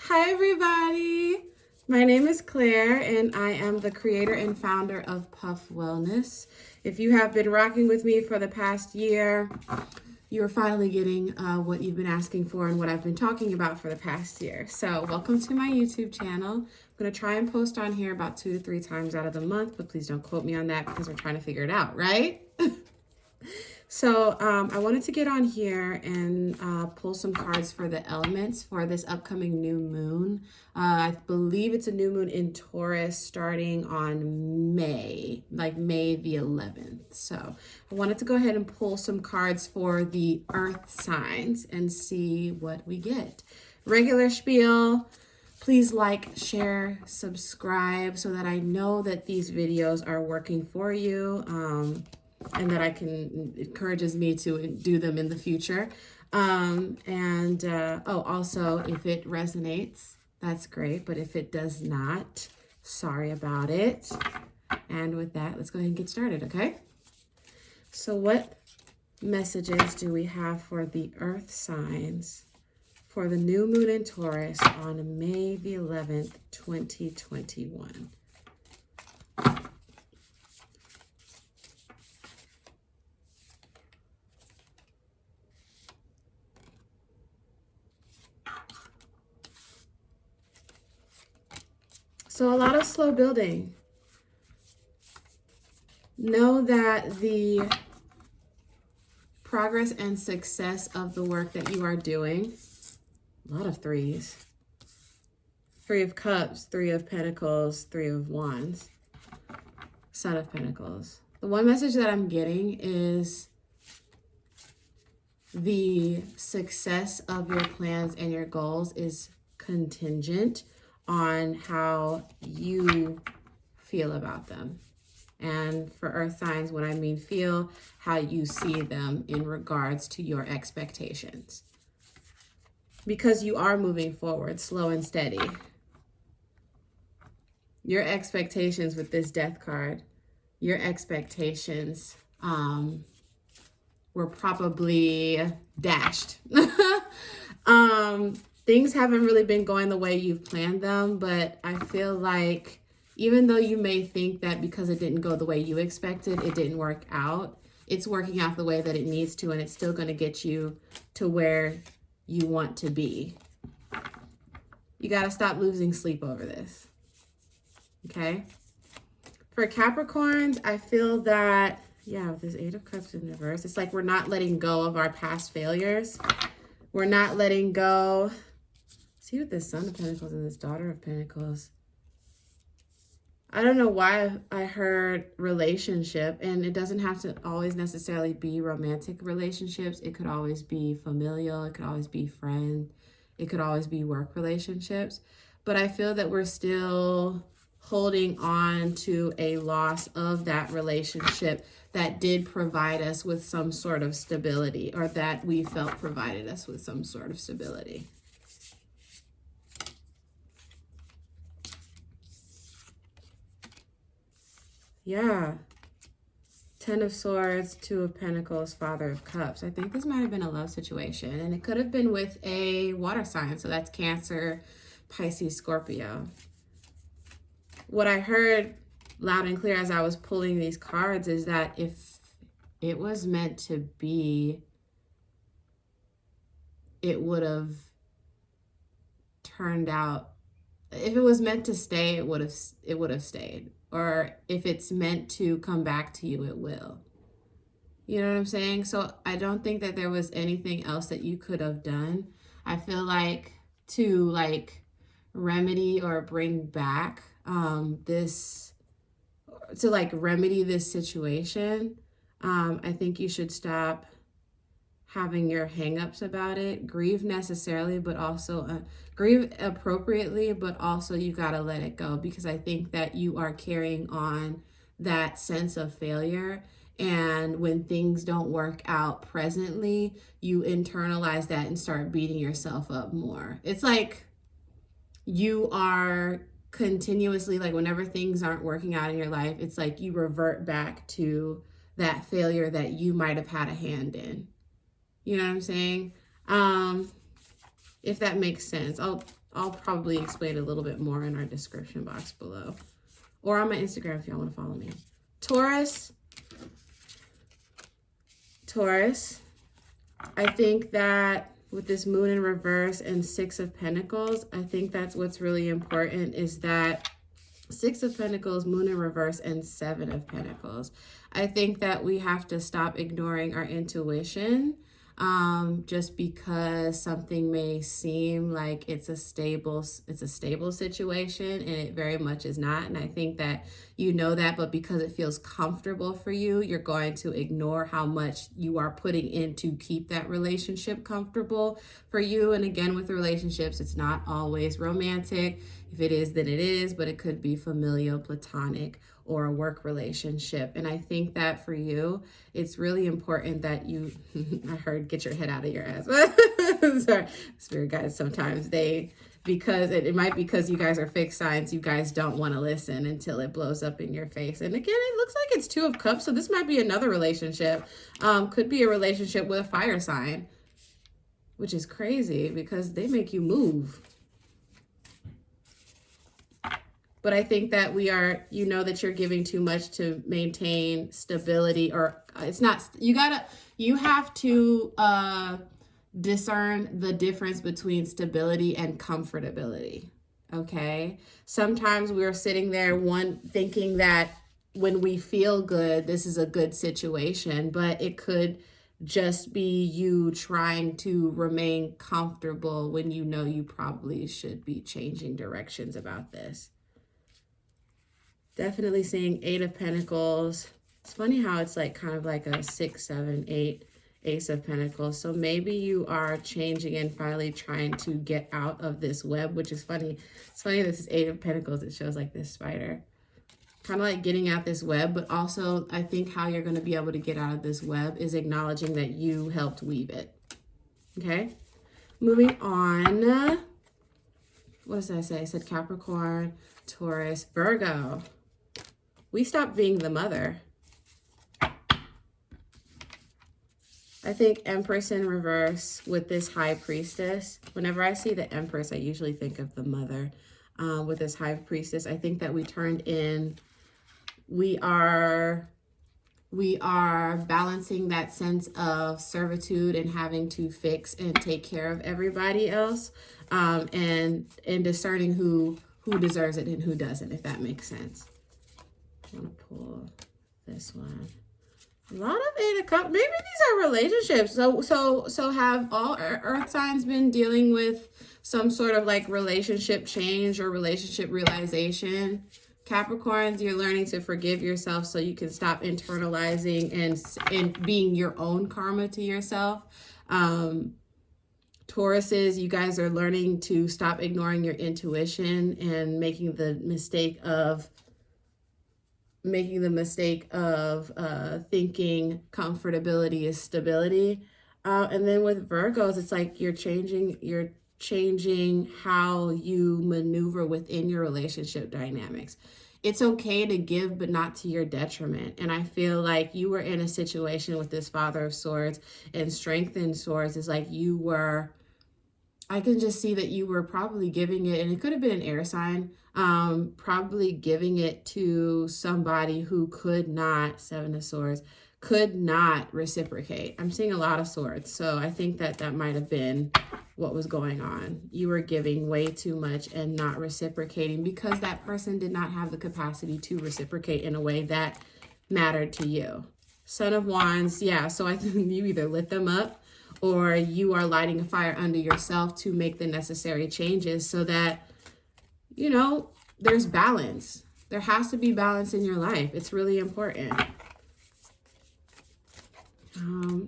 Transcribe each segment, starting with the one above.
Hi, everybody. My name is Claire, and I am the creator and founder of Puff Wellness. If you have been rocking with me for the past year, you're finally getting what you've been asking for and what I've been talking about for the past year. So welcome to my YouTube channel. I'm going to try and post on here about 2 to 3 times out of the month, but please don't quote me on that because we're trying to figure it out, right? So I wanted to get on here and pull some cards for the elements for this upcoming new moon. I believe it's a new moon in Taurus starting on May the 11th. So I wanted to go ahead and pull some cards for the earth signs and see what we get. Regular spiel. Please like, share, subscribe so that I know that these videos are working for you. And that encourages me to do them in the future. Also, if it resonates, that's great. But if it does not, sorry about it. And with that, let's go ahead and get started, okay? So what messages do we have for the earth signs for the new moon in Taurus on May the 11th, 2021? So a lot of slow building. Know that the progress and success of the work that you are doing, a lot of threes. 3 of Cups, 3 of Pentacles, 3 of Wands, Son of Pentacles. The one message that I'm getting is the success of your plans and your goals is contingent on how you feel about them. And for earth signs, when I mean feel, how you see them in regards to your expectations. Because you are moving forward, slow and steady. Your expectations with this death card, your expectations were probably dashed. Things haven't really been going the way you've planned them, but I feel like even though you may think that because it didn't go the way you expected, it didn't work out, it's working out the way that it needs to, and it's still going to get you to where you want to be. You got to stop losing sleep over this. Okay? For Capricorns, I feel that, with this 8 of Cups in reverse, it's like we're not letting go of our past failures. We're not letting go. See with this Son of Pentacles and this Daughter of Pentacles. I don't know why I heard relationship, and it doesn't have to always necessarily be romantic relationships. It could always be familial. It could always be friend. It could always be work relationships. But I feel that we're still holding on to a loss of that relationship that did provide us with some sort of stability, or that we felt provided us with some sort of stability. Yeah. 10 of Swords, 2 of Pentacles, Father of Cups. I think this might have been a love situation, and it could have been with a water sign. So that's Cancer, Pisces, Scorpio. What I heard loud and clear as I was pulling these cards is that if it was meant to be, it would have turned out. If it was meant to stay, it would have stayed. Or if it's meant to come back to you, it will. You know what I'm saying? So I don't think that there was anything else that you could have done. I feel like to remedy or bring back remedy this situation, I think you should stop having your hangups about it. Grieve necessarily, but also grieve appropriately, but also you got to let it go, because I think that you are carrying on that sense of failure. And when things don't work out presently, you internalize that and start beating yourself up more. It's like you are continuously, whenever things aren't working out in your life, it's like you revert back to that failure that you might have had a hand in. You know what I'm saying? if that makes sense. I'll probably explain a little bit more in our description box below, or on my Instagram if y'all want to follow me. Taurus, I think that with this moon in reverse and 6 of Pentacles, I think that's what's really important, is that 6 of Pentacles, moon in reverse, and 7 of Pentacles. I think that we have to stop ignoring our intuition just because something may seem like it's a stable situation, and it very much is not. And I think that you know that, but because it feels comfortable for you, you're going to ignore how much you are putting in to keep that relationship comfortable for you. And again, with relationships, it's not always romantic. If it is, then it is, but it could be familial, platonic, or a work relationship. And I think that for you, it's really important that you, I heard, get your head out of your ass. Sorry, spirit guides sometimes because it might be because you guys are fixed signs, you guys don't want to listen until it blows up in your face. And again, it looks like it's 2 of Cups, so this might be another relationship. Could be a relationship with a fire sign, which is crazy because they make you move. But I think that you know that you're giving too much to maintain stability, or it's not, you have to discern the difference between stability and comfortability. Okay. Sometimes we're sitting there thinking that when we feel good, this is a good situation, but it could just be you trying to remain comfortable when you know you probably should be changing directions about this. Definitely seeing 8 of Pentacles. It's funny how it's like kind of like a 6, 7, 8, Ace of Pentacles. So maybe you are changing and finally trying to get out of this web, which is funny. It's funny this is 8 of Pentacles. It shows like this spider. Kind of like getting out this web, but also I think how you're going to be able to get out of this web is acknowledging that you helped weave it. Okay? Moving on. What did I say? I said Capricorn, Taurus, Virgo. We stopped being the mother. I think Empress in reverse with this High Priestess. Whenever I see the Empress, I usually think of the mother. With this High Priestess, I think that we are balancing that sense of servitude and having to fix and take care of everybody else, and discerning who deserves it and who doesn't, if that makes sense. I want to pull this one. A lot of 8 of Cups. Maybe these are relationships. So have all earth signs been dealing with some sort of like relationship change or relationship realization? Capricorns, you're learning to forgive yourself so you can stop internalizing and being your own karma to yourself. Tauruses, you guys are learning to stop ignoring your intuition and making the mistake of thinking comfortability is stability. And then with Virgos, it's like you're changing how you maneuver within your relationship dynamics. It's okay to give, but not to your detriment. And I feel like you were in a situation with this Father of Swords and Strength in Swords. It's like I can just see that you were probably giving it, and it could have been an air sign, probably giving it to somebody who could not, 7 of Swords, could not reciprocate. I'm seeing a lot of swords, so I think that might have been what was going on. You were giving way too much and not reciprocating because that person did not have the capacity to reciprocate in a way that mattered to you. Son of Wands, yeah, so I think you either lit them up or you are lighting a fire under yourself to make the necessary changes so that, there's balance. There has to be balance in your life. It's really important.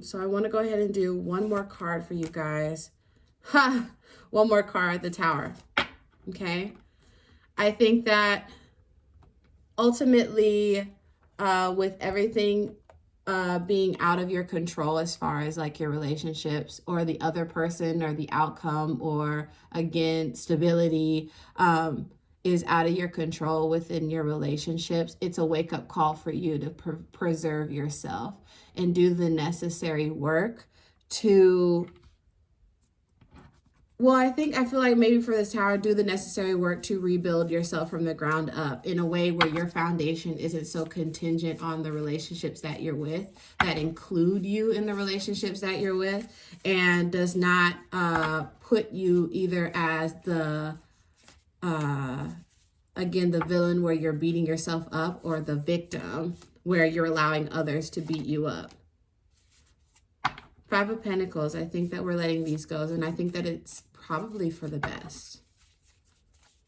So I want to go ahead and do one more card for you guys. One more card, the Tower. Okay. I think that ultimately, with everything being out of your control as far as like your relationships or the other person or the outcome, or again, stability is out of your control within your relationships, it's a wake-up call for you to preserve yourself and do the necessary work to Well, I feel like maybe for this tower, do the necessary work to rebuild yourself from the ground up in a way where your foundation isn't so contingent on the relationships that you're with, that include you in the relationships that you're with, and does not put you either as the, again, the villain where you're beating yourself up, or the victim where you're allowing others to beat you up. Five of Pentacles, I think that we're letting these go, and I think that it's probably for the best.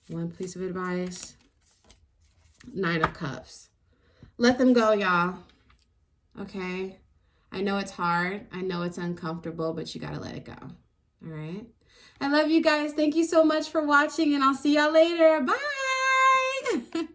One piece of advice. Nine of Cups. Let them go, y'all. Okay? I know it's hard. I know it's uncomfortable, but you gotta let it go. All right? I love you guys. Thank you so much for watching, and I'll see y'all later. Bye!